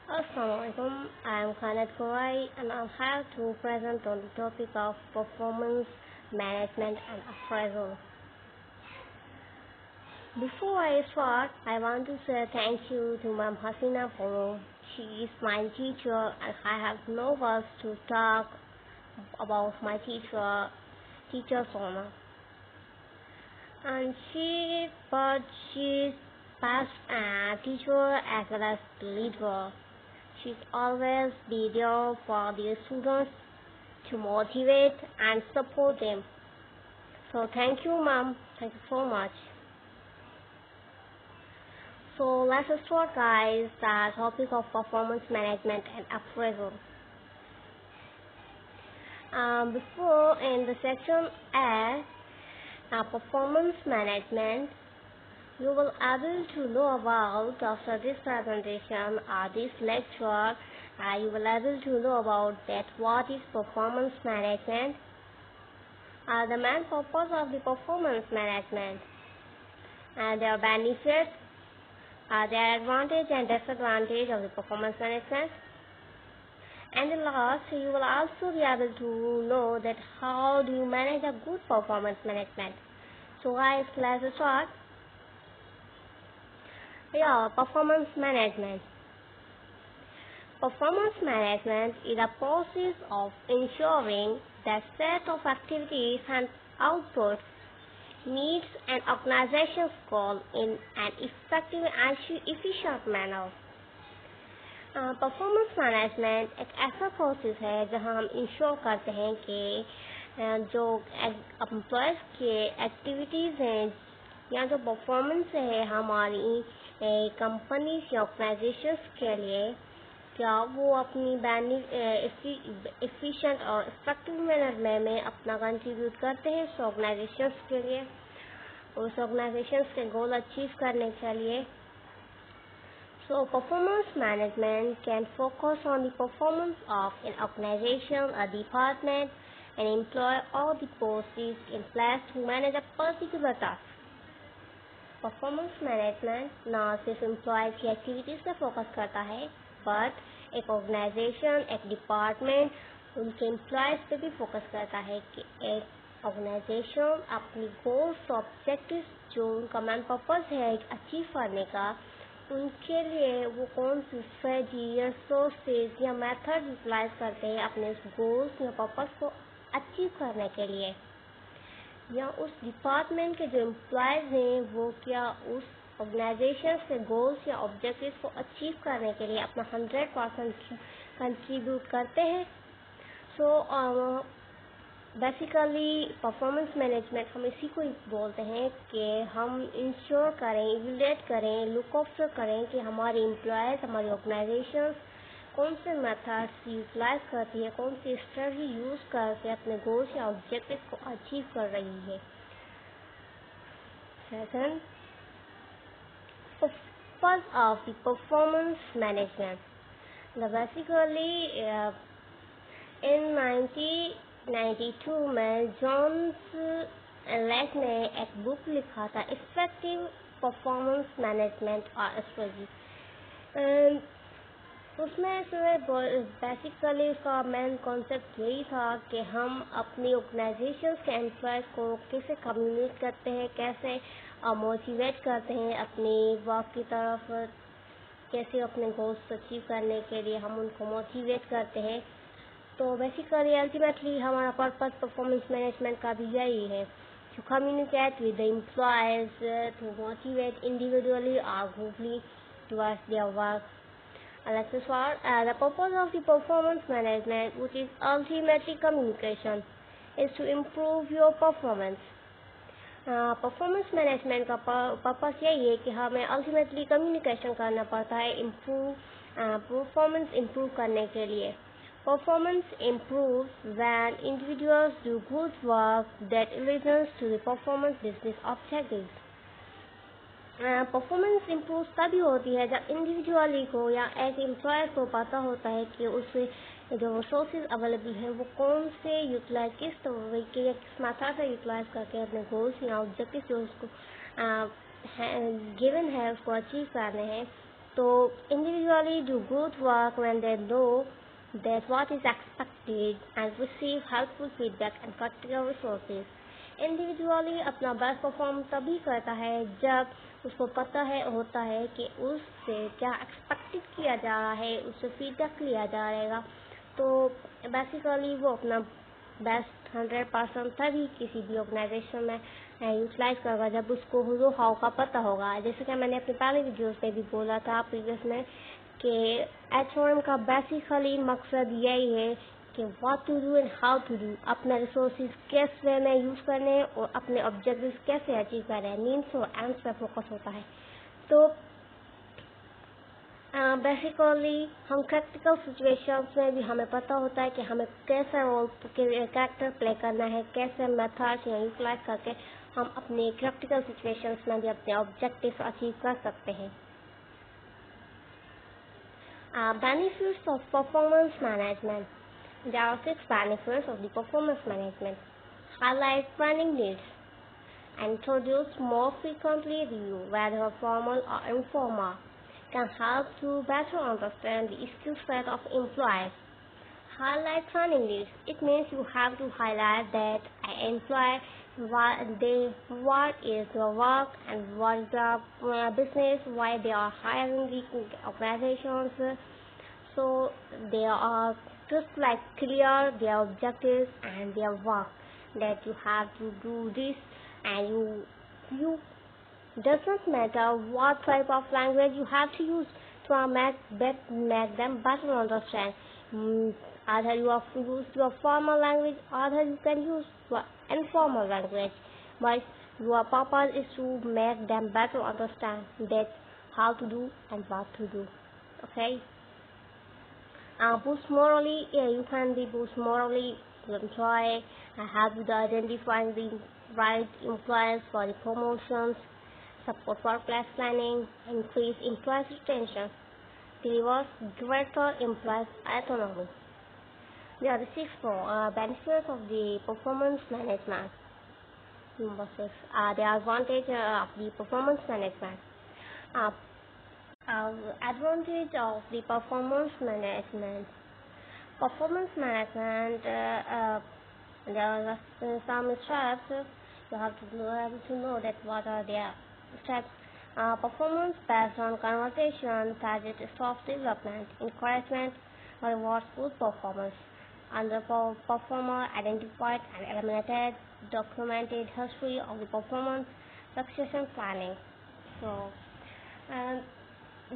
Assalamualaikum. I am Khaled Kurai and I'm here to present on the topic of performance management and appraisal. Before I start, I want to say thank you to Ma'am Hasina for she is my teacher and I have no words to talk about my teacher's honor. And she's past teacher as well as leader. She's always be there for the students to motivate and support them. So thank you, ma'am. Thank you so much. So let's start, guys, the topic of performance management and appraisal. Before in the section A, performance management, you will able to know about after this presentation or this lecture. You will able to know about that what is performance management, the main purpose of the performance management, their benefits, their advantage and disadvantage of the performance management, and the last you will also be able to know that how do you manage a good performance management. So guys, let's start. Performance management. Performance management is a process of ensuring that set of activities and outputs meets an organization's goal in an effective and efficient manner. Performance management एक ऐसा process है जहां हम ensure करते हैं कि जो employees के एक्टिविटीज़ हैं या जो परफॉर्मेंस है हमारी कंपनीज या ऑर्गेनाइजेशंस के लिए, क्या वो अपनी एफिशिएंट और इफेक्टिव मैनर में अपना कंट्रीब्यूट करते हैं उस ऑर्गेनाइजेशंस के लिए, उस ऑर्गेनाइजेशंस के गोल अचीव करने के लिए. So performance management can focus on the performance of an organization, a department, an employee or the process in place to manage a particular task. Performance management ना सिर्फ employees की activities पे focus करता है, but एक organisation, एक department, उनके employees पे भी फोकस करता है कि एक ऑर्गेनाइजेशन अपनी गोल्स, ऑब्जेक्टिव्स जो उनका मेन पर्पस है अचीव करने का, उनके लिए वो कौन सी स्ट्रेटजी या सोर्सेज या मेथड यूटिलाइज करते हैं अपने गोल्स या पर्पस को अचीव करने के लिए, या उस डिपार्टमेंट के जो एम्प्लॉयज़ हैं वो क्या उस ऑर्गेनाइजेशन के गोल्स या ऑब्जेक्टिव्स को अचीव करने के लिए अपना 100% कंट्रीब्यूट करते हैं. सो बेसिकली परफॉर्मेंस मैनेजमेंट हम इसी को बोलते हैं कि हम इंश्योर करें, इवैल्यूएट करें, लुक आफ्टर करें कि हमारे एम्प्लॉयज़, हमारी ऑर्गेनाइजेशंस कौन से मेथड्स यूटिलाइज करती है, कौन सी स्ट्रेटजी यूज़ करके अपने गोल्स या ऑब्जेक्टिव को अचीव कर रही है. Second, purpose of the performance management. Basically in 1992 में जॉन्स लेक ने एक बुक लिखा था, इफेक्टिव परफॉर्मेंस मैनेजमेंट और स्ट्रेटजी. उसमें से बेसिकली उसका मेन कॉन्सेप्ट यही था कि हम अपनी ऑर्गेनाइजेशंस के एम्प्लॉयज़ को कैसे कम्युनिकेट करते हैं, कैसे मोटिवेट करते हैं अपनी वर्क की तरफ, कैसे अपने गोल्स अचीव करने के लिए हम उनको मोटिवेट करते हैं. तो बेसिकली अल्टीमेटली हमारा पर्पस परफॉर्मेंस मैनेजमेंट का भी यही है, to communicate with the employees, to motivate individually और grouply towards their work. Let's start. The purpose of the performance management, which is ultimately communication, is to improve your performance. Performance management का purpose यही है कि हमें ultimately communication करना पड़ता है performance improve करने के लिए. Performance improves when individuals do good work that listens to the performance business objectives. Performance improve तभी होती है जब इंडिविजुअली को या एक एम्प्लॉयर को पता होता है कि उससे जो रिसोर्सेज अवेलेबल हैं वो कौन से यूटिलाइज, किस तरीके या किस मेथड से यूटिलाइज करके अपने गोल्स या ऑब्जेक्टिव जो उसको गिवन है उसको अचीव करने हैं. So individually do good work when they know that what is expected and receive helpful feedback and practical resources. Individually अपना बेस्ट परफॉर्म तभी करता है जब उसको पता है होता है कि उससे क्या एक्सपेक्टेड किया जा रहा है, उससे फीडबैक लिया जाएगा। तो बेसिकली वो अपना बेस्ट 100% तभी किसी भी ऑर्गेनाइजेशन में यूटिलाइज करेगा जब उसको नो हाउ का पता होगा। जैसे कि मैंने अपने पहले वीडियोस में भी बोला था प्रीवियस में कि एचआरएम का बेसिकली मकसद यही है कि what to do and how to do, अपने रिसोर्सेज किस वे में यूज़ करने और अपने ऑब्जेक्टिव्स कैसे अचीव करें, मीन्स और एंड्स पे फोकस होता है। तो बेसिकली हम प्रैक्टिकल सिचुएशंस में भी हमें पता होता है कि हमें कैसे रोल कैरेक्टर प्ले करना है, कैसे मेथड्स या यूटिलाइज करके हम अपने प्रैक्टिकल सिचुएशंस में भी अपने ऑब्जेक्टिव्स अचीव कर सकते हैं। Benefits of performance management. There are 6 benefits of the performance management. Highlight planning needs. Introduce more frequently review, whether formal or informal. Can help to better understand the skill set of employees. Highlight planning needs. It means you have to highlight that an employee what is the work and what is the business, why they are hiring the organizations. So they are just like clear their objectives and their work, that you have to do this, and you doesn't matter what type of language you have to use to make them better understand. Either you have to use your formal language, either you can use your informal language, but your purpose is to make them better understand that how to do and what to do. Okay. Boost morally, you can be boost morally to employ, help with identifying the right employees for the promotions, support workplace planning, increase employees retention, delivers greater employees autonomy. There are the 6 benefits of the performance management. Number 6, the advantage of the performance management. Advantage of the performance management. Performance management, there are some steps. You have to know that what are their steps. Performance based on conversation target soft development, encouragement, rewards good performance. Underperformer identified and eliminated, documented history of the performance, succession planning. So,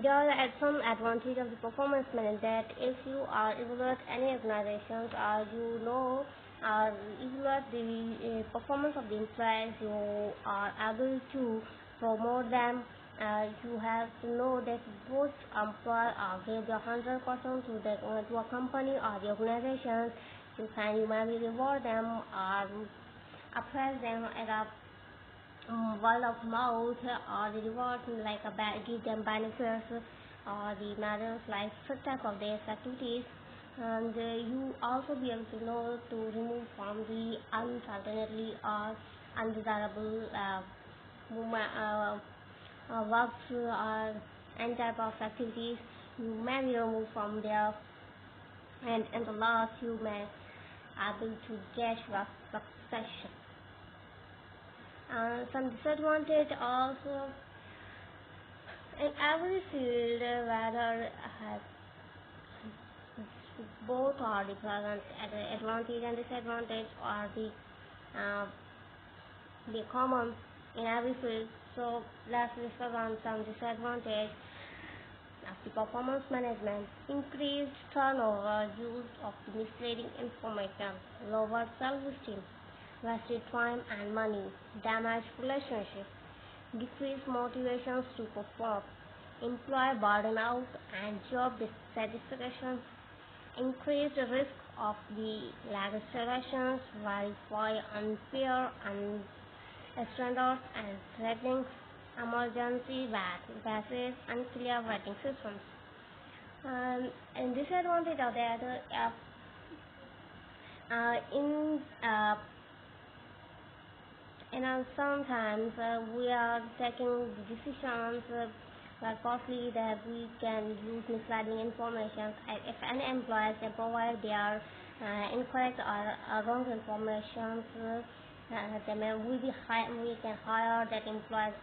there are some advantage of the performance management, that if you are evaluate any organizations, or you know evaluate the performance of the employees, you are able to promote them. You have to know that both employer give their 100% to a company or the organizations. You maybe reward them or appraise them at a word of mouth, or the reward like give them benefits, or the matters like such type of their activities. And you also be able to know to remove from the uncertainty or undesirable works or any type of activities. You may be removed from there, and in the last you may able to get succession. Some disadvantage also. In every field, whether both are the present advantage and disadvantage, or the common in every field. So let's discuss on some disadvantage of the performance management. Increased turnover, use of misleading information, lower self-esteem, wasted time and money, damaged relationships, decreased motivations to perform, employee burnout and job dissatisfaction, increased risk of the legislations, verify unfair and standards and threatening emergency basis, unclear rating systems. And disadvantage of the other sometimes we are taking decisions Firstly, that we can use misleading information. If any employers they provide their incorrect or wrong information, we can hire that employees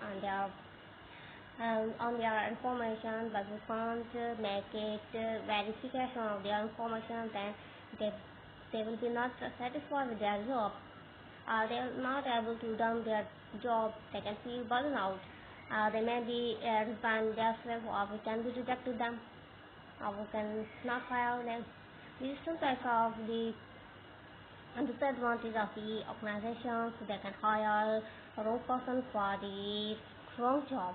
on their information, but we can't make it verification of their information. Then they they will be not satisfied with their job. They are not able to do their job. They can feel burnout out. They may be resigned themselves, or we can be rejected them, or we can not hire them. These two types of the disadvantage of the organization. So they can hire a wrong person for the wrong job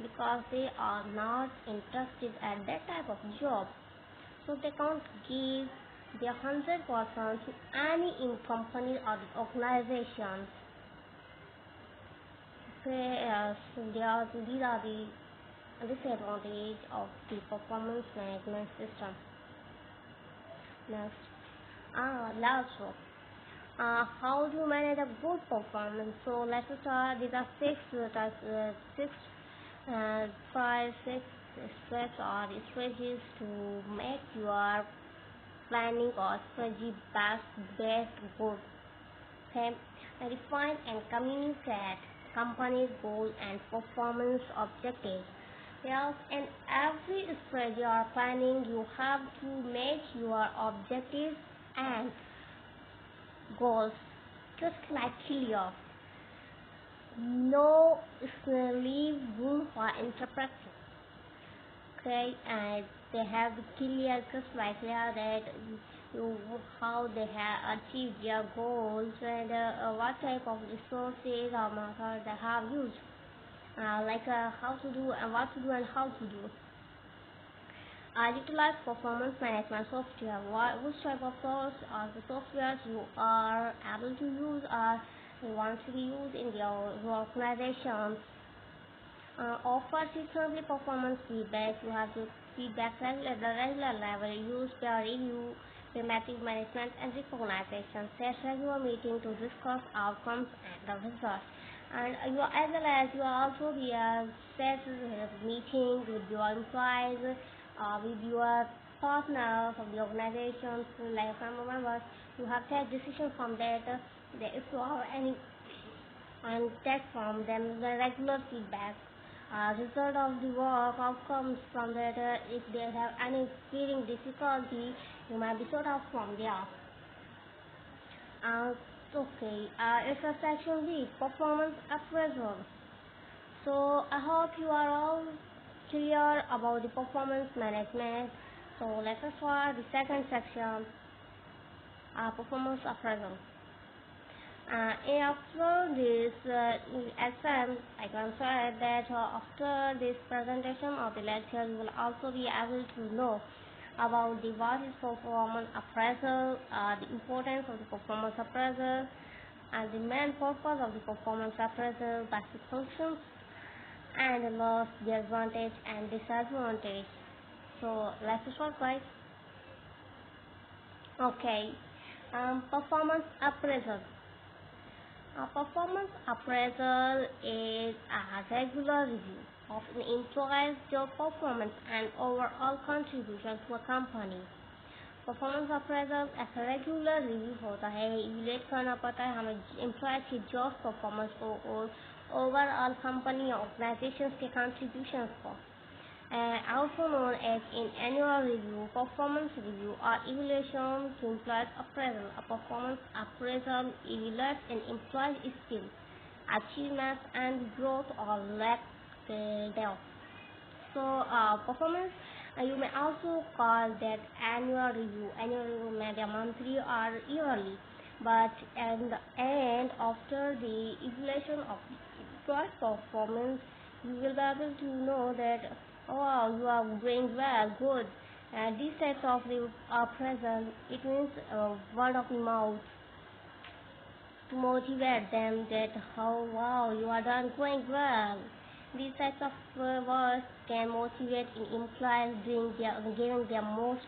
because they are not interested at that type of job. So they can't give their 100% to any in company or the organization. So these are the disadvantage of the performance management system. Next, also, how do you manage a good performance? So let's start. These are six steps or strategies to make your planning or strategy best good. Okay, define and communicate company's goals and performance objectives. Yes, in every strategy or planning, you have to make your objectives and goals just like clear. No leave room for interpretation. Okay, and they have clear just like here that how they have achieved their goals and what type of resources or methods they have used, how to do and what to do and how to do. Utilize performance management software. Which type of tools or the softwares you are able to use or you want to be used in your organization. Offer frequently performance feedback. You have to feedback at the regular level. Use peer review, thematic management, and recognition. Set regular meeting to discuss outcomes and the results. And as well as you also be set meetings with your employees, with your partners of the organization, like family members. You have take decisions from that. If you have any, and take from them the regular feedback. Result of the work outcomes from that. If they have any feeling difficulty, you might be sort out from there. Okay, it's a section B, performance appraisal. So I hope you are all clear about the performance management. So let us start the second section, performance appraisal. After this exam, I can say that after this presentation of the lecture, you will also be able to know about the what is performance appraisal, the importance of the performance appraisal, and the main purpose of the performance appraisal, basic functions, and the loss, the advantage and disadvantage. So let's start, guys. Okay, performance appraisal. Performance appraisal is a regular review of an employee's job performance and overall contribution to a company. Performance appraisal ऐसा regular review होता है, evaluate करना पड़ता है हमें employ की job performance को और ओवरऑल कंपनी या ऑर्गेनाइजेशन के कंट्रीब्यूशंस को. Also known as in annual review, performance review or evaluation to employees appraisal. A performance appraisal evaluates an employee's skill, achievements and growth or lack thereof. So performance you may also call that annual review. Annual review may be monthly or yearly, but at the end after the evaluation of employee performance, you will be able to know that you are doing well, good. These types of the appraisal, it means word of mouth to motivate them that you are done going well. These types of words can motivate employees giving their most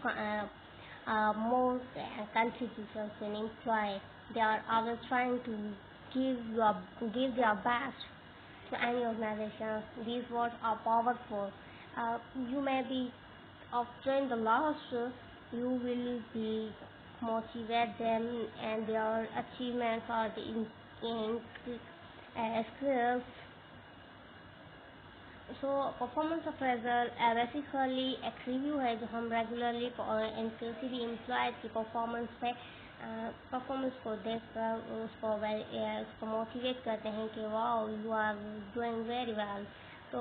contributions to an employee. They are always trying to give their best. to any organization. These words are powerful. You may be after the last, you will be motivate them and their achievements or the skills. So performance appraisal basically एक review है जो हम regularly किसी भी employ की performance पे performance को देखकर उसको मोटिवेट करते हैं कि wow you are doing very well. तो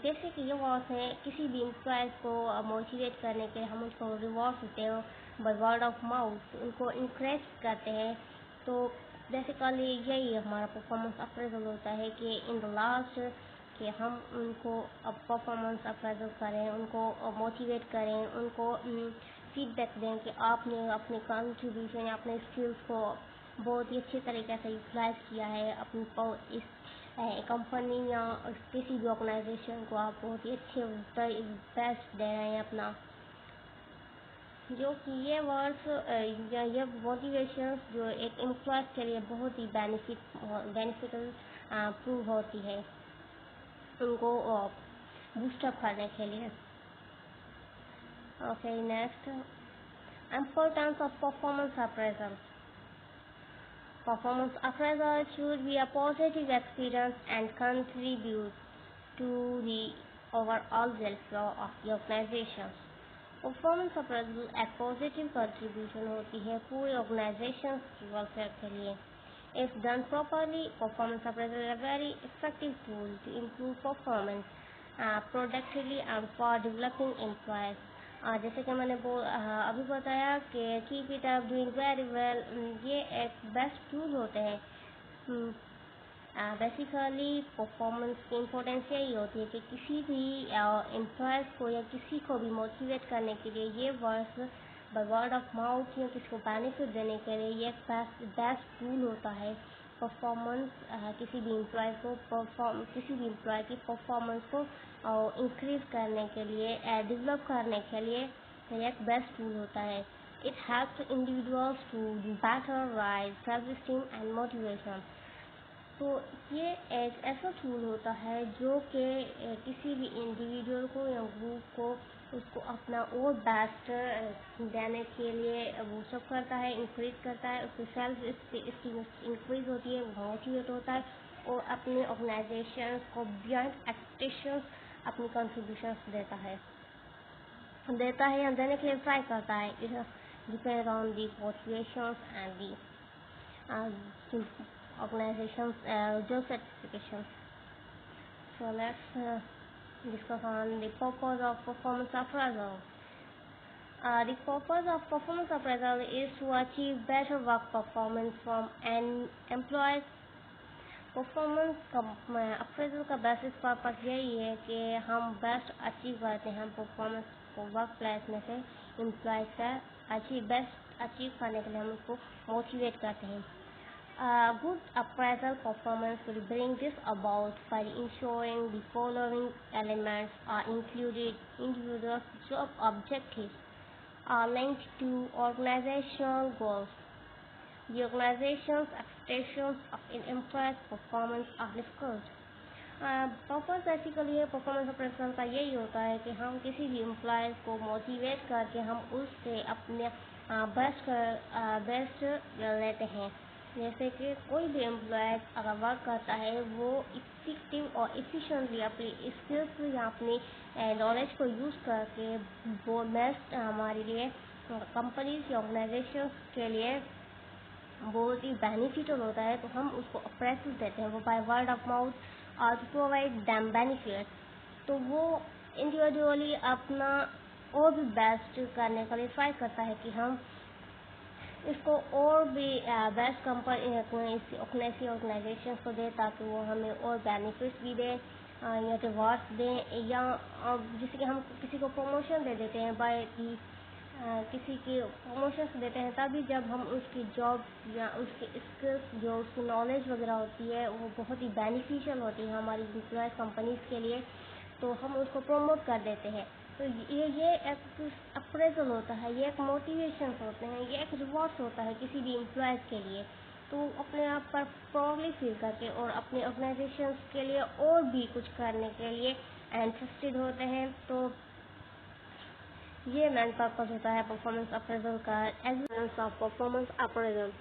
जैसे कि ये वर्ड्स हैं किसी भी एम्प्लॉय को मोटिवेट करने के लिए हम उसको रिवॉर्ड देते हैं बाय वर्ड ऑफ माउथ, उनको इंकरेज करते हैं। तो बेसिकली यही हमारा परफॉर्मेंस अप्रेजल होता है कि इन द लास्ट कि हम उनको परफॉर्मेंस अप्रेजल करें, उनको मोटिवेट करें, उनको फीडबैक दें कि आपने अपने कंट्रीब्यूशन या अपने स्किल्स को बहुत ही अच्छे तरीके से यूटिलाइज किया है। अपनी इस कंपनी या किसी भी ऑर्गेनाइजेशन को आप बहुत ही अच्छे बेस्ट दे रहे हैं अपना। जो कि ये वर्ड्स या ये मोटिवेशन जो एक एम्प्लॉय के लिए बहुत ही बेनिफिशियल प्रूव होती है उनको बूस्टअप करने के लिए। Okay, next, importance of performance appraisal. Performance appraisal should be a positive experience and contribute to the overall welfare of the organization. Performance appraisal एक positive contribution होती है पूरे organization की welfare के लिए। If done properly, performance appraisal is a very effective tool to improve performance productively and for developing employees. जैसे कि मैंने अभी बताया कि keep it up doing very well, ये एक बेस्ट टूल होते हैं। बेसिकली परफॉर्मेंस की इम्पोर्टेंस यही होती है कि किसी भी एम्प्लॉयज़ को या किसी को भी मोटिवेट करने के लिए ये words by word of mouth या किसी को बेनिफिट देने के लिए ये बेस्ट टूल होता है। परफॉर्मेंस किसी भी एम्प्लॉय की परफॉर्मेंस को इंक्रीज करने के लिए डेवलप करने के लिए ये एक बेस्ट टूल होता है। It helps individuals to do better, rise self esteem and motivation. तो ये एक ऐसा टूल होता है जो कि किसी भी इंडिविजुअल को या ग्रुप को उसको अपना और बेस्ट देने के लिए बूस्टअप करता है, इंक्रीज करता है, उसकी सेल्फ एस्टीम इंक्रीज होती है, वो मोटिवेट होता है और अपने ऑर्गेनाइजेशन को बियॉन्ड एक्सपेक्टेशंस अपनी कंट्रीब्यूशंस देता है या देने के लिए ट्राई करता है। It depend on the motivations and the organizations job certifications. So let's discuss on the purpose of performance appraisal. The purpose of performance appraisal is to achieve better work performance from an employee. Performance appraisal का basic purpose यही है कि हम best achieve करते हैं performance को work place में से एम्प्लॉय से बेस्ट अचीव करने के लिए हम उसको मोटिवेट करते हैं। Good appraisal performance will bring this about by ensuring the following elements are included. Individuals' job objectives are linked to organizational goals. The organization's expectations of an employee's performance are discussed. Purpose basically performance appraisal का यही होता है कि हम किसी भी employ को motivate करके हम उससे अपने बेस्ट लेते हैं। जैसे कि कोई भी एम्प्लॉय अगर वर्क करता है वो इफेक्टिव और एफिशिएंटली अपनी स्किल्स या अपनी नॉलेज को यूज़ करके वो बेस्ट हमारे लिए कंपनीज या ऑर्गेनाइजेशन के लिए बहुत ही बेनिफिशियल होता है। तो हम उसको अप्रेजल देते हैं वो बाय वर्ड ऑफ माउथ और टू प्रोवाइड दैम बेनिफिट। तो वो इंडिविजुअली अपना और भी बेस्ट करने के लिए ट्राई करता है कि हम इसको और भी बेस्ट कंपनी ऑर्गेनाइजेशन को दे ताकि वो हमें और बेनिफिट्स भी दें या रिवार्ड्स दें या जैसे कि हम किसी को प्रमोशन दे देते हैं किसी की प्रमोशन देते हैं तभी जब हम उसकी जॉब या उसकी स्किल्स जो उसकी नॉलेज वगैरह होती है वो बहुत ही बेनिफिशियल होती है हमारी एम्प्लॉय कंपनीज के लिए, तो हम उसको प्रमोट कर देते हैं। तो ये एक अप्रेजल होता है, ये एक मोटिवेशन होते हैं, ये एक रिवॉर्ड होता है किसी भी एम्प्लॉय के लिए। तो अपने आप पर प्राउडली फील करके और अपने ऑर्गेनाइजेशन के लिए और भी कुछ करने के लिए इंटरेस्टेड होते हैं। तो ये मेन पर्पस होता है परफॉर्मेंस अप्रेजल का। Examples of performance appraisal.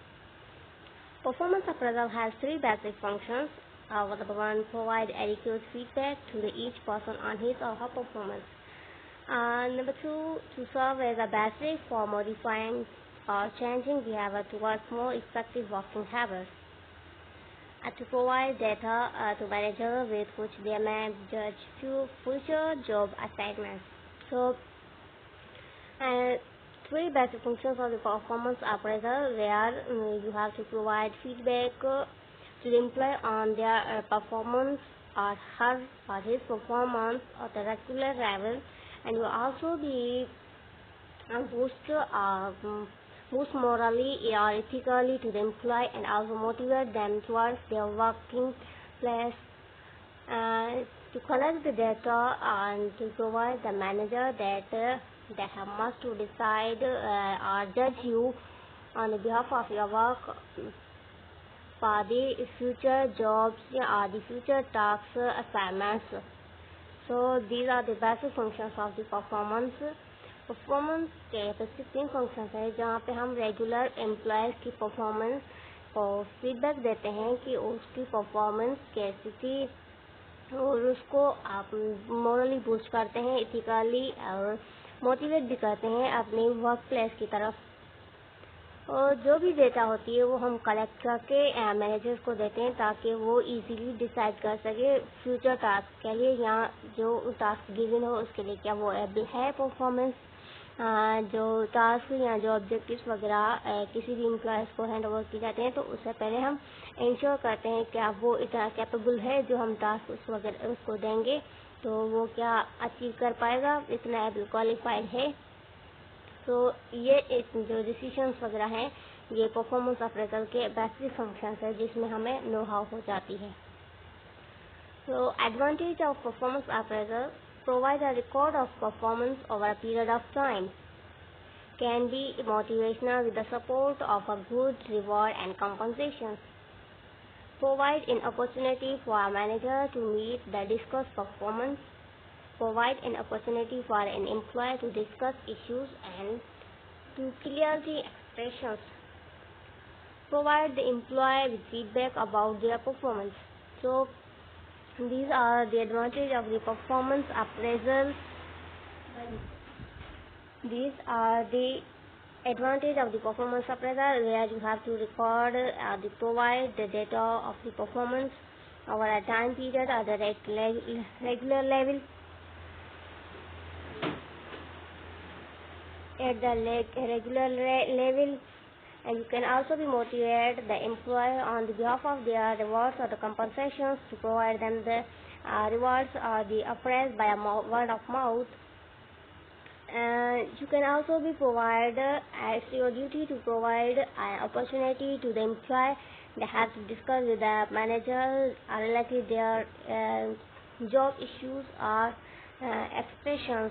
Performance appraisal has 3 basic functions. Number 1, provide adequate feedback to each person on his or her performance. Number 2, to serve as a basis for modifying or changing behavior towards more effective working habits. To provide data to managers with which they may judge future job assignments. So, 3 basic functions of the performance appraisal, where you have to provide feedback to the employee on their performance or her or his performance at a regular level, and you also be boost morally or ethically to the employee, and also motivate them towards their working place, to collect the data and to provide the manager that they have must to decide or judge you on the behalf of your work for the future jobs or the future tasks assignments. So these are the basic functions of the performance. Performance के basic 3 functions हैं जहाँ पे हम regular employees की performance को feedback देते हैं कि उसकी परफॉर्मेंस कैसी थी और उसको आप मॉरली बूस्ट करते हैं, इथिकली और मोटिवेट भी करते हैं अपने वर्क प्लेस की तरफ। और जो भी डेटा होती है वो हम कलेक्ट करके मैनेजर्स को देते हैं ताकि वो इजीली डिसाइड कर सके फ्यूचर टास्क के लिए या जो टास्क गिवन हो उसके लिए क्या वो एबल है परफॉर्मेंस। जो टास्क या जो ऑब्जेक्टिव्स वगैरह किसी भी एम्प्लॉयज़ को हैंड ओवर की जाते हैं तो उससे पहले हम इंश्योर करते हैं कि वो इतना कैपेबल है जो हम टास्क उसको देंगे तो वो क्या अचीव कर पाएगा, इतना एबल क्वालिफाइड है। तो ये जो डिसीजंस वगैरह हैं ये परफॉर्मेंस अप्रेजल के बेसिक फंक्शंस है जिसमें हमें नो हाउ हो जाती है। तो advantage of performance appraisal: provide a record of performance over a period of time, can be motivational with the support of a good reward and compensation, provide an opportunity for a manager to meet the discussed performance, provide an opportunity for an employee to discuss issues and to clear the expressions, provide the employee with feedback about their performance. So these are the advantage of the performance appraisal. These are the advantage of the performance appraisal, where you have to record provide the data of the performance over a time period at the regular level. At the regular level, and you can also be motivate the employee on the behalf of their rewards or the compensations to provide them the rewards or the appraise by a word of mouth. And you can also be provide as your duty to provide an opportunity to the employee. They have to discuss with the manager related their job issues or expressions,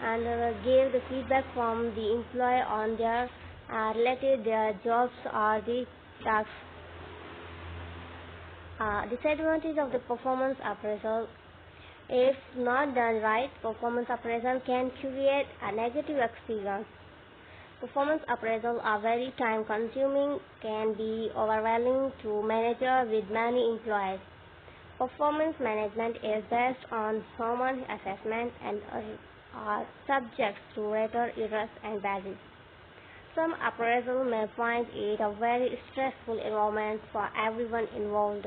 and give the feedback from the employee on their related their jobs or the tasks. Disadvantage of the performance appraisal: if not done right, performance appraisal can create a negative experience. Performance appraisal are very time consuming, can be overwhelming to manager with many employees. Performance management is based on human assessment and are subject to rater errors and biases. Some appraisal may find it a very stressful environment for everyone involved.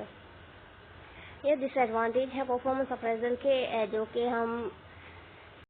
ये disadvantage है performance appraisal के जो कि हम